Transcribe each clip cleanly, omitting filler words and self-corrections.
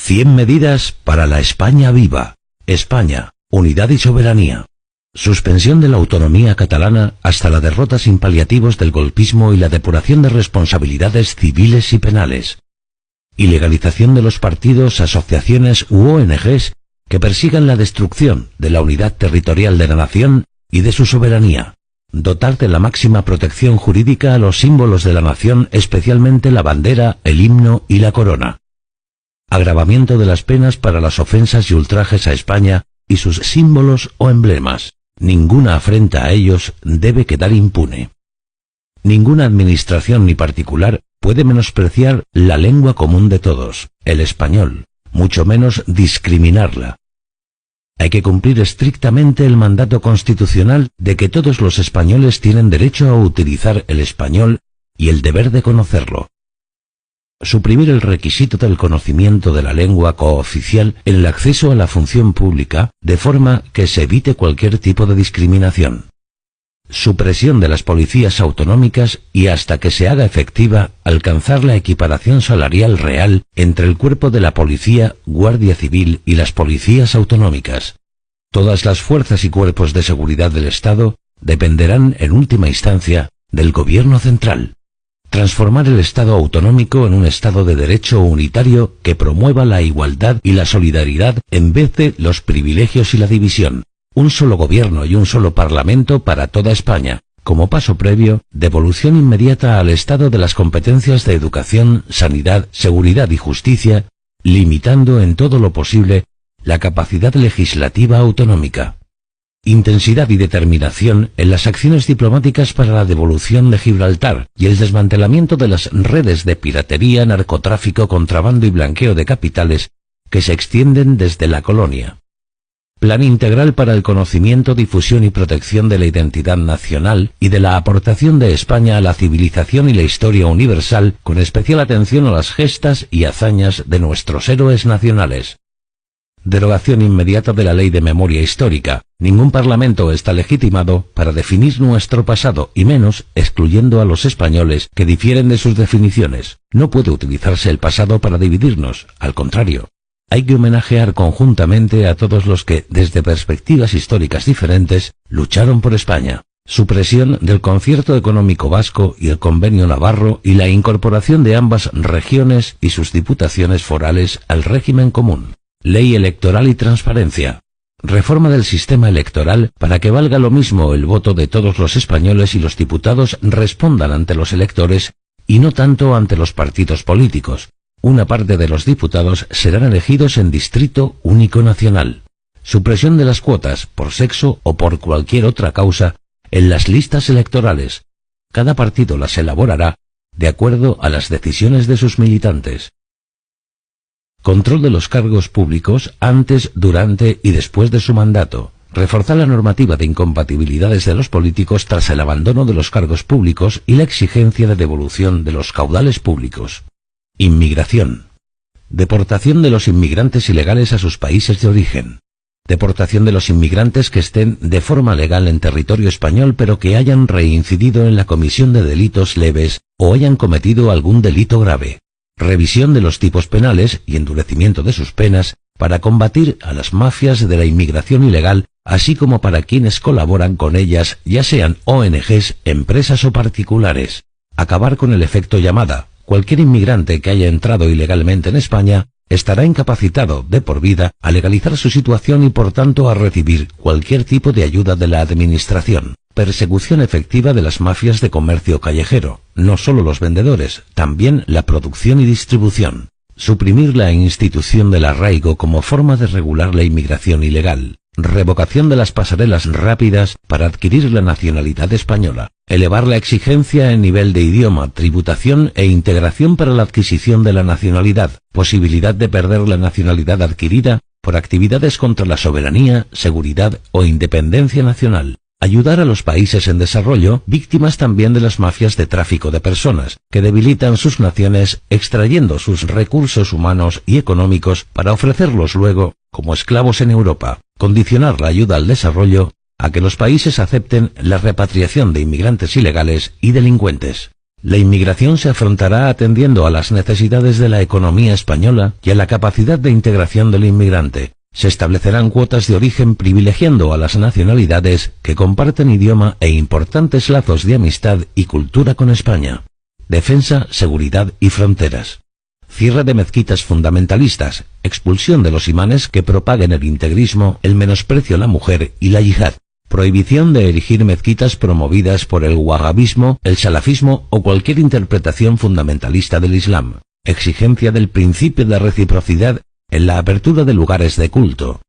100 medidas para la España viva. España, unidad y soberanía. Suspensión de la autonomía catalana hasta la derrota sin paliativos del golpismo y la depuración de responsabilidades civiles y penales. Ilegalización de los partidos, asociaciones u ONGs que persigan la destrucción de la unidad territorial de la nación y de su soberanía. Dotar de la máxima protección jurídica a los símbolos de la nación, especialmente la bandera, el himno y la corona. Agravamiento de las penas para las ofensas y ultrajes a España y sus símbolos o emblemas. Ninguna afrenta a ellos debe quedar impune. Ninguna administración ni particular puede menospreciar la lengua común de todos, el español, mucho menos discriminarla. Hay que cumplir estrictamente el mandato constitucional de que todos los españoles tienen derecho a utilizar el español y el deber de conocerlo. Suprimir el requisito del conocimiento de la lengua cooficial en el acceso a la función pública, de forma que se evite cualquier tipo de discriminación. Supresión de las policías autonómicas y hasta que se haga efectiva alcanzar la equiparación salarial real entre el cuerpo de la policía, guardia civil y las policías autonómicas. Todas las fuerzas y cuerpos de seguridad del Estado dependerán en última instancia del gobierno central. Transformar el Estado autonómico en un Estado de derecho unitario que promueva la igualdad y la solidaridad en vez de los privilegios y la división. Un solo gobierno y un solo parlamento para toda España. Como paso previo, devolución inmediata al Estado de las competencias de educación, sanidad, seguridad y justicia, limitando en todo lo posible la capacidad legislativa autonómica. Intensidad y determinación en las acciones diplomáticas para la devolución de Gibraltar y el desmantelamiento de las redes de piratería, narcotráfico, contrabando y blanqueo de capitales que se extienden desde la colonia. Plan integral para el conocimiento, difusión y protección de la identidad nacional y de la aportación de España a la civilización y la historia universal, con especial atención a las gestas y hazañas de nuestros héroes nacionales. Derogación inmediata de la Ley de Memoria Histórica. Ningún parlamento está legitimado para definir nuestro pasado, y menos excluyendo a los españoles que difieren de sus definiciones. No puede utilizarse el pasado para dividirnos, al contrario. Hay que homenajear conjuntamente a todos los que, desde perspectivas históricas diferentes, lucharon por España. Supresión del Concierto Económico Vasco y el Convenio Navarro y la incorporación de ambas regiones y sus diputaciones forales al régimen común. Ley electoral y transparencia. Reforma del sistema electoral para que valga lo mismo el voto de todos los españoles y los diputados respondan ante los electores y no tanto ante los partidos políticos. Una parte de los diputados serán elegidos en distrito único nacional. Supresión de las cuotas, por sexo o por cualquier otra causa, en las listas electorales. Cada partido las elaborará de acuerdo a las decisiones de sus militantes. Control de los cargos públicos antes, durante y después de su mandato. Reforzar la normativa de incompatibilidades de los políticos tras el abandono de los cargos públicos y la exigencia de devolución de los caudales públicos. Inmigración. Deportación de los inmigrantes ilegales a sus países de origen. Deportación de los inmigrantes que estén de forma legal en territorio español pero que hayan reincidido en la comisión de delitos leves o hayan cometido algún delito grave. Revisión de los tipos penales y endurecimiento de sus penas para combatir a las mafias de la inmigración ilegal, así como para quienes colaboran con ellas, ya sean ONGs, empresas o particulares. Acabar con el efecto llamada. Cualquier inmigrante que haya entrado ilegalmente en España estará incapacitado de por vida a legalizar su situación y por tanto a recibir cualquier tipo de ayuda de la administración. Persecución efectiva de las mafias de comercio callejero, no solo los vendedores, también la producción y distribución. Suprimir la institución del arraigo como forma de regular la inmigración ilegal. Revocación de las pasarelas rápidas para adquirir la nacionalidad española. Elevar la exigencia en nivel de idioma, tributación e integración para la adquisición de la nacionalidad. Posibilidad de perder la nacionalidad adquirida por actividades contra la soberanía, seguridad o independencia nacional. Ayudar a los países en desarrollo, víctimas también de las mafias de tráfico de personas, que debilitan sus naciones extrayendo sus recursos humanos y económicos para ofrecerlos luego como esclavos en Europa. Condicionar la ayuda al desarrollo a que los países acepten la repatriación de inmigrantes ilegales y delincuentes. La inmigración se afrontará atendiendo a las necesidades de la economía española y a la capacidad de integración del inmigrante. Se establecerán cuotas de origen privilegiando a las nacionalidades que comparten idioma e importantes lazos de amistad y cultura con España. Defensa, seguridad y fronteras. Cierre de mezquitas fundamentalistas, expulsión de los imanes que propaguen el integrismo, el menosprecio a la mujer y la yihad. Prohibición de erigir mezquitas promovidas por el wahabismo, el salafismo o cualquier interpretación fundamentalista del Islam. Exigencia del principio de reciprocidad en la apertura de lugares de culto.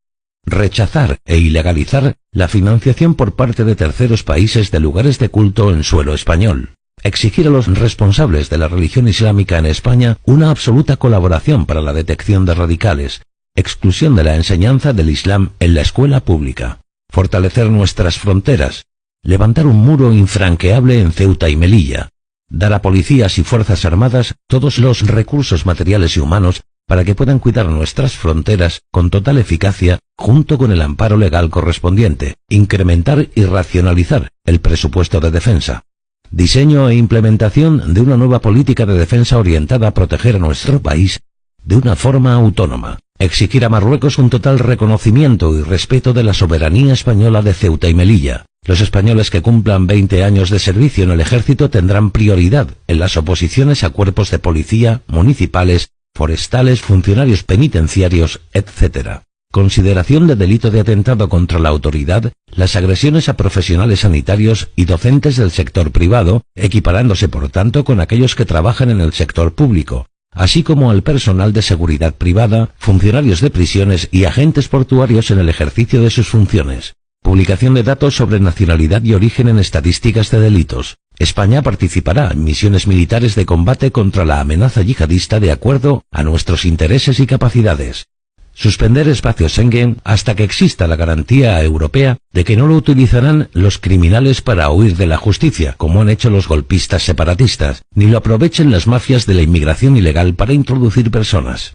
Rechazar e ilegalizar la financiación por parte de terceros países de lugares de culto en suelo español. Exigir a los responsables de la religión islámica en España una absoluta colaboración para la detección de radicales. Exclusión de la enseñanza del Islam en la escuela pública. Fortalecer nuestras fronteras. Levantar un muro infranqueable en Ceuta y Melilla. Dar a policías y fuerzas armadas todos los recursos materiales y humanos para que puedan cuidar nuestras fronteras con total eficacia, junto con el amparo legal correspondiente. Incrementar y racionalizar el presupuesto de defensa. Diseño e implementación de una nueva política de defensa orientada a proteger a nuestro país de una forma autónoma. Exigir a Marruecos un total reconocimiento y respeto de la soberanía española de Ceuta y Melilla. Los españoles que cumplan 20 años de servicio en el ejército tendrán prioridad en las oposiciones a cuerpos de policía, municipales, forestales, funcionarios penitenciarios, etc. Consideración de delito de atentado contra la autoridad, las agresiones a profesionales sanitarios y docentes del sector privado, equiparándose por tanto con aquellos que trabajan en el sector público, así como al personal de seguridad privada, funcionarios de prisiones y agentes portuarios en el ejercicio de sus funciones. Publicación de datos sobre nacionalidad y origen en estadísticas de delitos. España participará en misiones militares de combate contra la amenaza yihadista de acuerdo a nuestros intereses y capacidades. Suspender espacio Schengen hasta que exista la garantía europea de que no lo utilizarán los criminales para huir de la justicia, como han hecho los golpistas separatistas, ni lo aprovechen las mafias de la inmigración ilegal para introducir personas.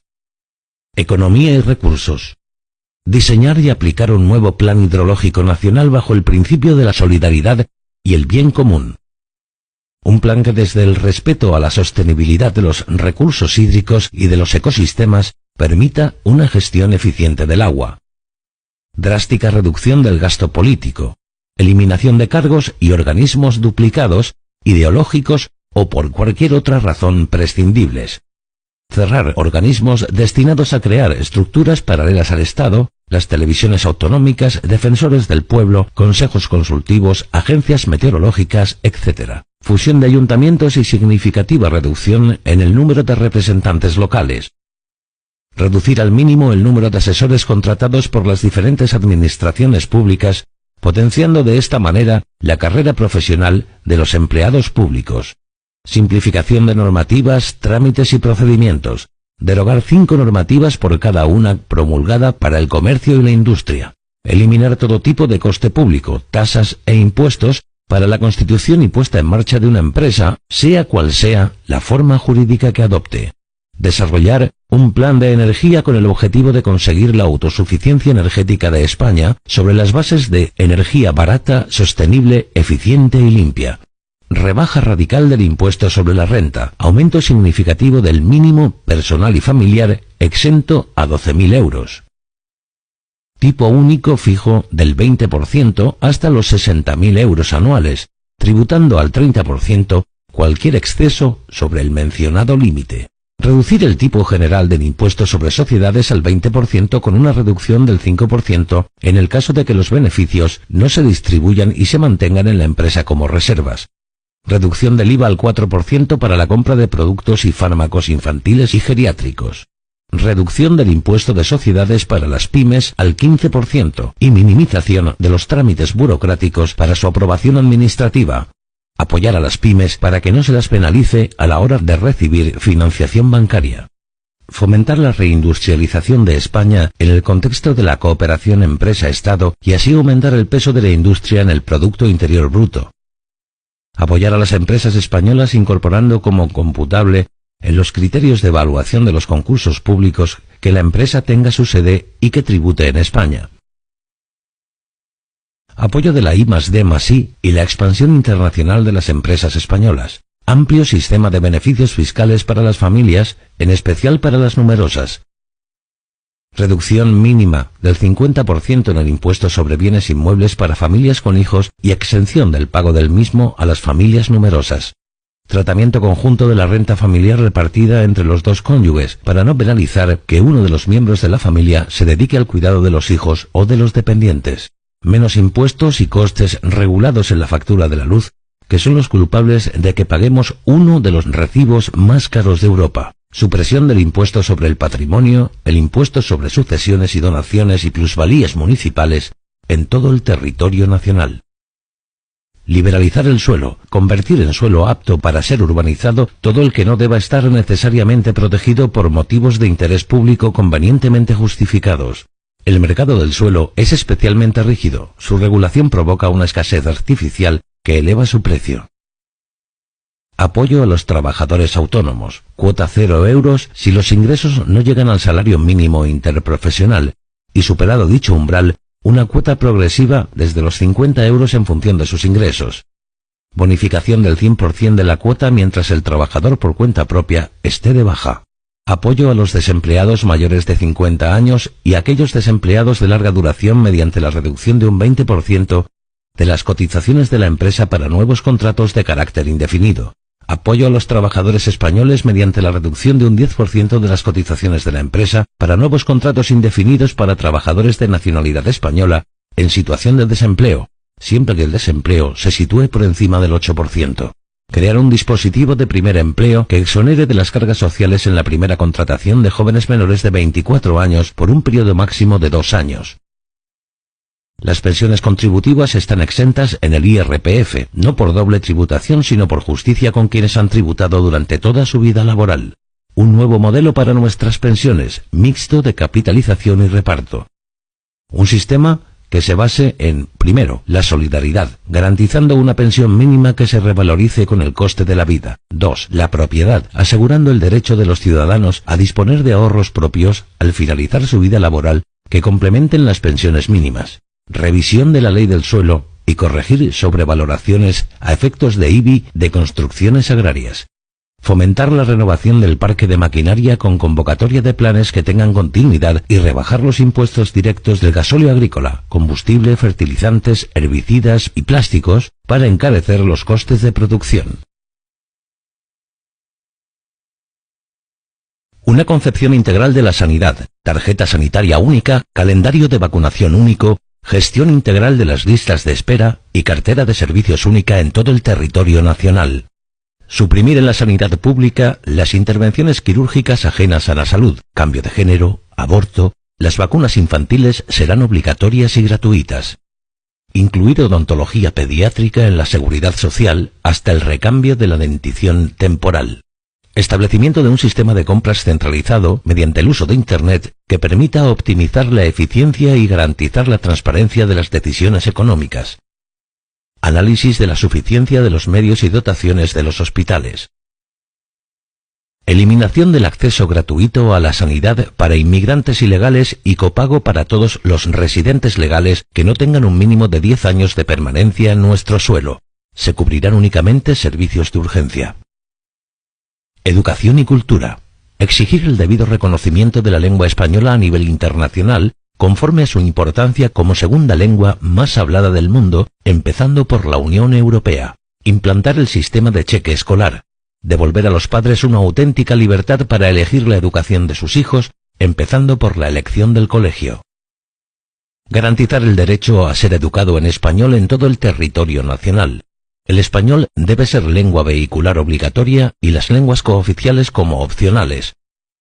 Economía y recursos. Diseñar y aplicar un nuevo plan hidrológico nacional bajo el principio de la solidaridad y el bien común. Un plan que desde el respeto a la sostenibilidad de los recursos hídricos y de los ecosistemas permita una gestión eficiente del agua. Drástica reducción del gasto político, eliminación de cargos y organismos duplicados, ideológicos o por cualquier otra razón prescindibles. Cerrar organismos destinados a crear estructuras paralelas al Estado, las televisiones autonómicas, defensores del pueblo, consejos consultivos, agencias meteorológicas, etc. Fusión de ayuntamientos y significativa reducción en el número de representantes locales. Reducir al mínimo el número de asesores contratados por las diferentes administraciones públicas, potenciando de esta manera la carrera profesional de los empleados públicos. Simplificación de normativas, trámites y procedimientos. Derogar 5 normativas por cada una promulgada para el comercio y la industria. Eliminar todo tipo de coste público, tasas e impuestos para la constitución y puesta en marcha de una empresa, sea cual sea la forma jurídica que adopte. Desarrollar un plan de energía con el objetivo de conseguir la autosuficiencia energética de España sobre las bases de energía barata, sostenible, eficiente y limpia. Rebaja radical del impuesto sobre la renta, aumento significativo del mínimo personal y familiar exento a 12.000 euros. Tipo único fijo del 20% hasta los 60.000 euros anuales, tributando al 30% cualquier exceso sobre el mencionado límite. Reducir el tipo general del impuesto sobre sociedades al 20% con una reducción del 5% en el caso de que los beneficios no se distribuyan y se mantengan en la empresa como reservas. Reducción del IVA al 4% para la compra de productos y fármacos infantiles y geriátricos. Reducción del impuesto de sociedades para las pymes al 15% y minimización de los trámites burocráticos para su aprobación administrativa. Apoyar a las pymes para que no se las penalice a la hora de recibir financiación bancaria. Fomentar la reindustrialización de España en el contexto de la cooperación empresa-Estado y así aumentar el peso de la industria en el Producto Interior Bruto. Apoyar a las empresas españolas incorporando como computable en los criterios de evaluación de los concursos públicos que la empresa tenga su sede y que tribute en España. Apoyo de la I+D+I y la expansión internacional de las empresas españolas. Amplio sistema de beneficios fiscales para las familias, en especial para las numerosas. Reducción mínima del 50% en el impuesto sobre bienes inmuebles para familias con hijos y exención del pago del mismo a las familias numerosas. Tratamiento conjunto de la renta familiar repartida entre los dos cónyuges para no penalizar que uno de los miembros de la familia se dedique al cuidado de los hijos o de los dependientes. Menos impuestos y costes regulados en la factura de la luz, que son los culpables de que paguemos uno de los recibos más caros de Europa. Supresión del impuesto sobre el patrimonio, el impuesto sobre sucesiones y donaciones y plusvalías municipales en todo el territorio nacional. Liberalizar el suelo, convertir en suelo apto para ser urbanizado todo el que no deba estar necesariamente protegido por motivos de interés público convenientemente justificados. El mercado del suelo es especialmente rígido, su regulación provoca una escasez artificial que eleva su precio. Apoyo a los trabajadores autónomos, cuota 0 euros si los ingresos no llegan al salario mínimo interprofesional, y superado dicho umbral, una cuota progresiva desde los 50 euros en función de sus ingresos. Bonificación del 100% de la cuota mientras el trabajador por cuenta propia esté de baja. Apoyo a los desempleados mayores de 50 años y a aquellos desempleados de larga duración mediante la reducción de un 20% de las cotizaciones de la empresa para nuevos contratos de carácter indefinido. Apoyo a los trabajadores españoles mediante la reducción de un 10% de las cotizaciones de la empresa para nuevos contratos indefinidos para trabajadores de nacionalidad española en situación de desempleo, siempre que el desempleo se sitúe por encima del 8%. Crear un dispositivo de primer empleo que exonere de las cargas sociales en la primera contratación de jóvenes menores de 24 años por un periodo máximo de 2 años. Las pensiones contributivas están exentas en el IRPF, no por doble tributación sino por justicia con quienes han tributado durante toda su vida laboral. Un nuevo modelo para nuestras pensiones, mixto de capitalización y reparto. Un sistema que se base en, primero, la solidaridad, garantizando una pensión mínima que se revalorice con el coste de la vida. 2. La propiedad, asegurando el derecho de los ciudadanos a disponer de ahorros propios al finalizar su vida laboral que complementen las pensiones mínimas. Revisión de la ley del suelo y corregir sobrevaloraciones a efectos de IBI de construcciones agrarias. Fomentar la renovación del parque de maquinaria con convocatoria de planes que tengan continuidad y rebajar los impuestos directos del gasóleo agrícola, combustible, fertilizantes, herbicidas y plásticos para encarecer los costes de producción. Una concepción integral de la sanidad, tarjeta sanitaria única, calendario de vacunación único, gestión integral de las listas de espera y cartera de servicios única en todo el territorio nacional. Suprimir en la sanidad pública las intervenciones quirúrgicas ajenas a la salud, cambio de género, aborto, las vacunas infantiles serán obligatorias y gratuitas. Incluir odontología pediátrica en la seguridad social hasta el recambio de la dentición temporal. Establecimiento de un sistema de compras centralizado mediante el uso de Internet que permita optimizar la eficiencia y garantizar la transparencia de las decisiones económicas. Análisis de la suficiencia de los medios y dotaciones de los hospitales. Eliminación del acceso gratuito a la sanidad para inmigrantes ilegales y copago para todos los residentes legales que no tengan un mínimo de 10 años de permanencia en nuestro suelo. Se cubrirán únicamente servicios de urgencia. Educación y cultura. Exigir el debido reconocimiento de la lengua española a nivel internacional, conforme a su importancia como segunda lengua más hablada del mundo, empezando por la Unión Europea. Implantar el sistema de cheque escolar. Devolver a los padres una auténtica libertad para elegir la educación de sus hijos, empezando por la elección del colegio. Garantizar el derecho a ser educado en español en todo el territorio nacional. El español debe ser lengua vehicular obligatoria y las lenguas cooficiales como opcionales.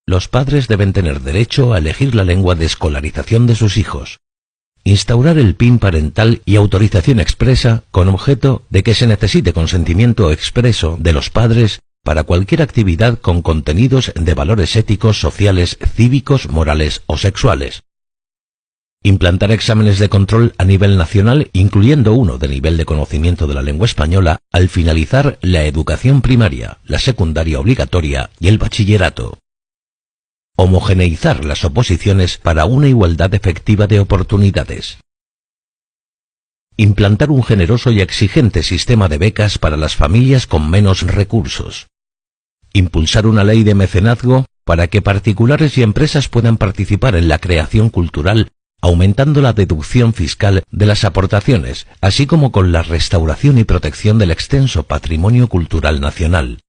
Los padres deben tener derecho a elegir la lengua de escolarización de sus hijos. Instaurar el PIN parental y autorización expresa con objeto de que se necesite consentimiento expreso de los padres para cualquier actividad con contenidos de valores éticos, sociales, cívicos, morales o sexuales. Implantar exámenes de control a nivel nacional, incluyendo uno de nivel de conocimiento de la lengua española, al finalizar la educación primaria, la secundaria obligatoria y el bachillerato. Homogeneizar las oposiciones para una igualdad efectiva de oportunidades. Implantar un generoso y exigente sistema de becas para las familias con menos recursos. Impulsar una ley de mecenazgo para que particulares y empresas puedan participar en la creación cultural, aumentando la deducción fiscal de las aportaciones, así como con la restauración y protección del extenso patrimonio cultural nacional.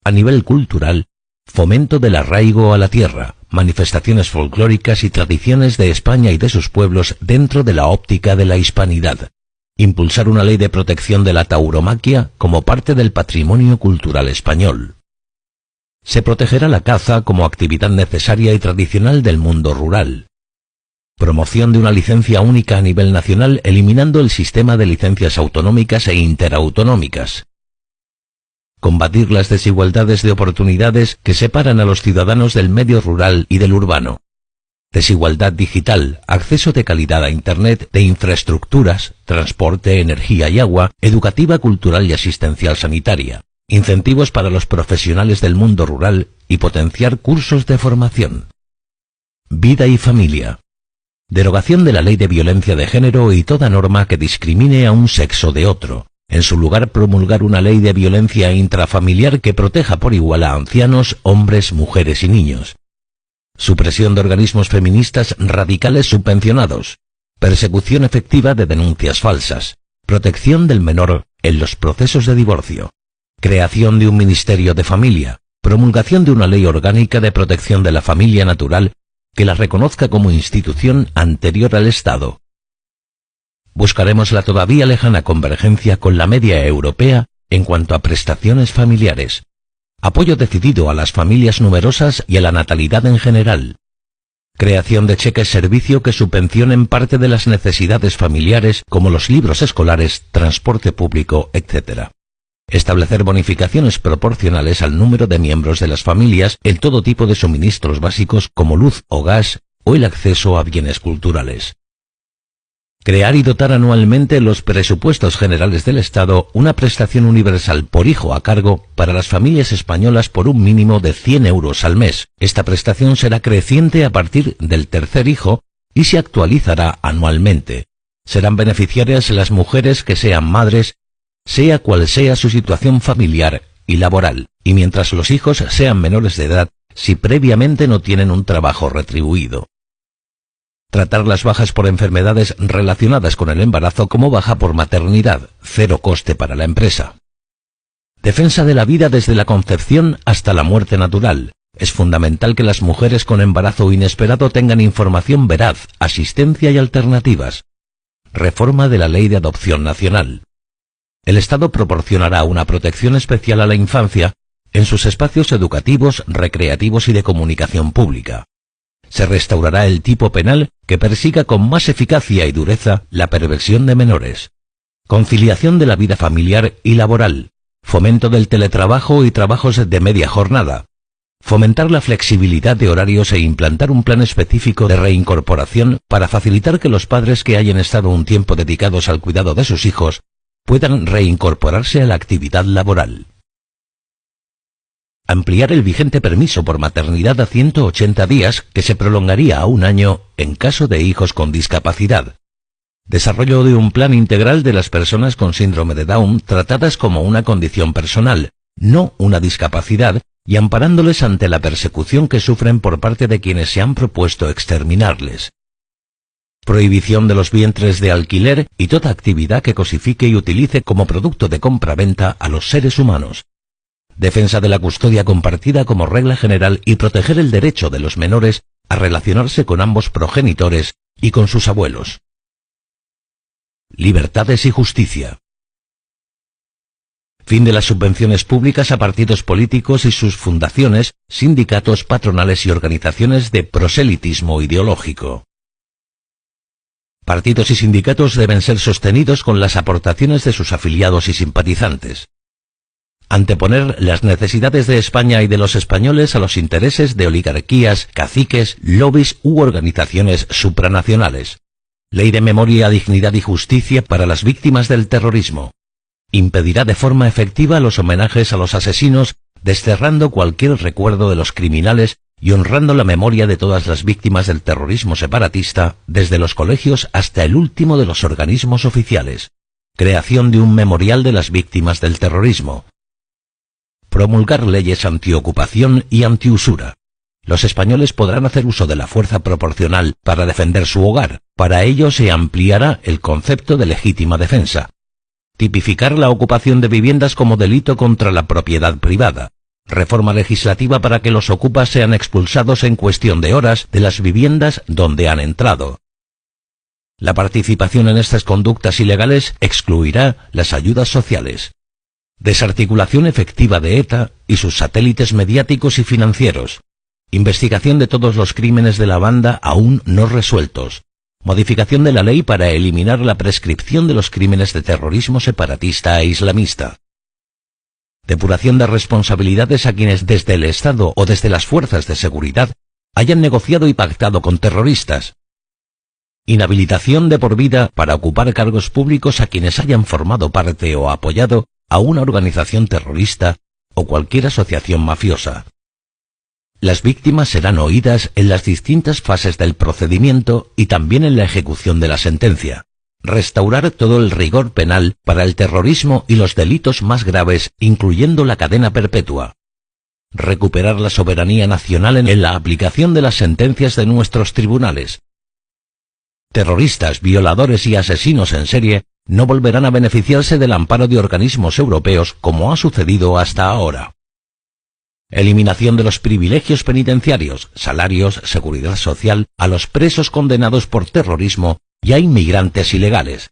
A nivel cultural, fomento del arraigo a la tierra, manifestaciones folclóricas y tradiciones de España y de sus pueblos dentro de la óptica de la hispanidad. Impulsar una ley de protección de la tauromaquia como parte del patrimonio cultural español. Se protegerá la caza como actividad necesaria y tradicional del mundo rural. Promoción de una licencia única a nivel nacional, eliminando el sistema de licencias autonómicas e interautonómicas. Combatir las desigualdades de oportunidades que separan a los ciudadanos del medio rural y del urbano. Desigualdad digital, acceso de calidad a Internet, de infraestructuras, transporte, energía y agua, educativa, cultural y asistencial sanitaria. Incentivos para los profesionales del mundo rural y potenciar cursos de formación. Vida y familia. Derogación de la ley de violencia de género y toda norma que discrimine a un sexo de otro. En su lugar, promulgar una ley de violencia intrafamiliar que proteja por igual a ancianos, hombres, mujeres y niños. Supresión de organismos feministas radicales subvencionados. Persecución efectiva de denuncias falsas. Protección del menor en los procesos de divorcio. Creación de un Ministerio de Familia. Promulgación de una ley orgánica de protección de la familia natural que la reconozca como institución anterior al Estado. Buscaremos la todavía lejana convergencia con la media europea en cuanto a prestaciones familiares. Apoyo decidido a las familias numerosas y a la natalidad en general. Creación de cheques servicio que subvencionen parte de las necesidades familiares como los libros escolares, transporte público, etc. Establecer bonificaciones proporcionales al número de miembros de las familias en todo tipo de suministros básicos como luz o gas o el acceso a bienes culturales. Crear y dotar anualmente en los presupuestos generales del Estado una prestación universal por hijo a cargo para las familias españolas por un mínimo de 100 euros al mes. Esta prestación será creciente a partir del tercer hijo y se actualizará anualmente. Serán beneficiarias las mujeres que sean madres, sea cual sea su situación familiar y laboral, y mientras los hijos sean menores de edad, si previamente no tienen un trabajo retribuido. Tratar las bajas por enfermedades relacionadas con el embarazo como baja por maternidad, cero coste para la empresa. Defensa de la vida desde la concepción hasta la muerte natural. Es fundamental que las mujeres con embarazo inesperado tengan información veraz, asistencia y alternativas. Reforma de la Ley de Adopción Nacional. El Estado proporcionará una protección especial a la infancia en sus espacios educativos, recreativos y de comunicación pública. Se restaurará el tipo penal que persiga con más eficacia y dureza la perversión de menores. Conciliación de la vida familiar y laboral. Fomento del teletrabajo y trabajos de media jornada. Fomentar la flexibilidad de horarios e implantar un plan específico de reincorporación para facilitar que los padres que hayan estado un tiempo dedicados al cuidado de sus hijos puedan reincorporarse a la actividad laboral. Ampliar el vigente permiso por maternidad a 180 días, que se prolongaría a un año en caso de hijos con discapacidad. Desarrollo de un plan integral de las personas con síndrome de Down tratadas como una condición personal, no una discapacidad, y amparándoles ante la persecución que sufren por parte de quienes se han propuesto exterminarles. Prohibición de los vientres de alquiler y toda actividad que cosifique y utilice como producto de compra-venta a los seres humanos. Defensa de la custodia compartida como regla general y proteger el derecho de los menores a relacionarse con ambos progenitores y con sus abuelos. Libertades y justicia. Fin de las subvenciones públicas a partidos políticos y sus fundaciones, sindicatos, patronales y organizaciones de proselitismo ideológico. Partidos y sindicatos deben ser sostenidos con las aportaciones de sus afiliados y simpatizantes. Anteponer las necesidades de España y de los españoles a los intereses de oligarquías, caciques, lobbies u organizaciones supranacionales. Ley de memoria, dignidad y justicia para las víctimas del terrorismo. Impedirá de forma efectiva los homenajes a los asesinos, desterrando cualquier recuerdo de los criminales y honrando la memoria de todas las víctimas del terrorismo separatista, desde los colegios hasta el último de los organismos oficiales. Creación de un memorial de las víctimas del terrorismo. Promulgar leyes antiocupación y antiusura. Los españoles podrán hacer uso de la fuerza proporcional para defender su hogar. Para ello se ampliará el concepto de legítima defensa. Tipificar la ocupación de viviendas como delito contra la propiedad privada. Reforma legislativa para que los ocupas sean expulsados en cuestión de horas de las viviendas donde han entrado. La participación en estas conductas ilegales excluirá las ayudas sociales. Desarticulación efectiva de ETA y sus satélites mediáticos y financieros. Investigación de todos los crímenes de la banda aún no resueltos. Modificación de la ley para eliminar la prescripción de los crímenes de terrorismo separatista e islamista. Depuración de responsabilidades a quienes desde el Estado o desde las fuerzas de seguridad hayan negociado y pactado con terroristas. Inhabilitación de por vida para ocupar cargos públicos a quienes hayan formado parte o apoyado a una organización terrorista o cualquier asociación mafiosa. Las víctimas serán oídas en las distintas fases del procedimiento y también en la ejecución de la sentencia. Restaurar todo el rigor penal para el terrorismo y los delitos más graves, incluyendo la cadena perpetua. Recuperar la soberanía nacional en la aplicación de las sentencias de nuestros tribunales. Terroristas, violadores y asesinos en serie no volverán a beneficiarse del amparo de organismos europeos como ha sucedido hasta ahora. Eliminación de los privilegios penitenciarios, salarios, seguridad social a los presos condenados por terrorismo y a inmigrantes ilegales.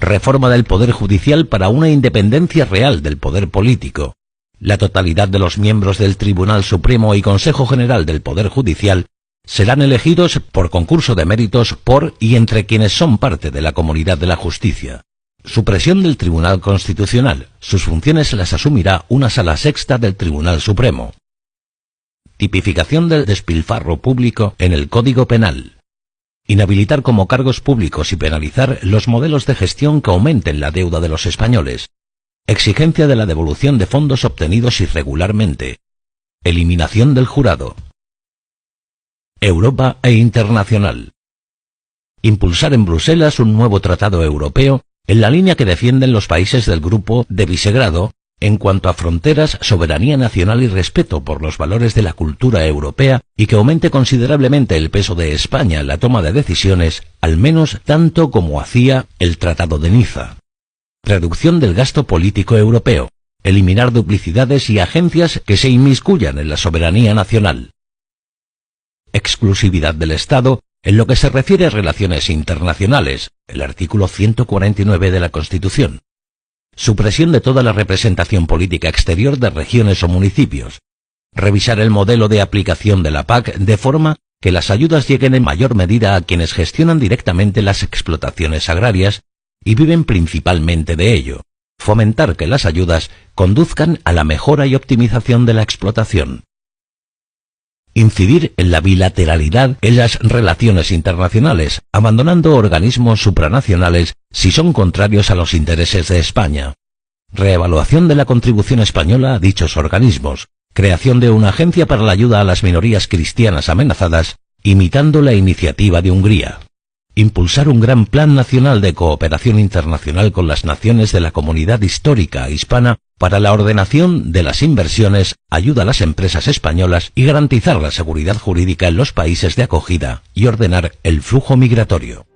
Reforma del Poder Judicial para una independencia real del poder político. La totalidad de los miembros del Tribunal Supremo y Consejo General del Poder Judicial serán elegidos por concurso de méritos por y entre quienes son parte de la comunidad de la justicia. Supresión del Tribunal Constitucional. Sus funciones las asumirá una Sala Sexta del Tribunal Supremo. Tipificación del despilfarro público en el Código Penal. Inhabilitar como cargos públicos y penalizar los modelos de gestión que aumenten la deuda de los españoles. Exigencia de la devolución de fondos obtenidos irregularmente. Eliminación del jurado. Europa e internacional. Impulsar en Bruselas un nuevo tratado europeo en la línea que defienden los países del Grupo de Visegrado, en cuanto a fronteras, soberanía nacional y respeto por los valores de la cultura europea, y que aumente considerablemente el peso de España en la toma de decisiones, al menos tanto como hacía el Tratado de Niza. Reducción del gasto político europeo. Eliminar duplicidades y agencias que se inmiscuyan en la soberanía nacional. Exclusividad del Estado en lo que se refiere a relaciones internacionales, el artículo 149 de la Constitución. Supresión de toda la representación política exterior de regiones o municipios. Revisar el modelo de aplicación de la PAC de forma que las ayudas lleguen en mayor medida a quienes gestionan directamente las explotaciones agrarias y viven principalmente de ello. Fomentar que las ayudas conduzcan a la mejora y optimización de la explotación. Incidir en la bilateralidad en las relaciones internacionales, abandonando organismos supranacionales si son contrarios a los intereses de España. Reevaluación de la contribución española a dichos organismos. Creación de una agencia para la ayuda a las minorías cristianas amenazadas, imitando la iniciativa de Hungría. Impulsar un gran plan nacional de cooperación internacional con las naciones de la comunidad histórica hispana para la ordenación de las inversiones, ayuda a las empresas españolas y garantizar la seguridad jurídica en los países de acogida y ordenar el flujo migratorio.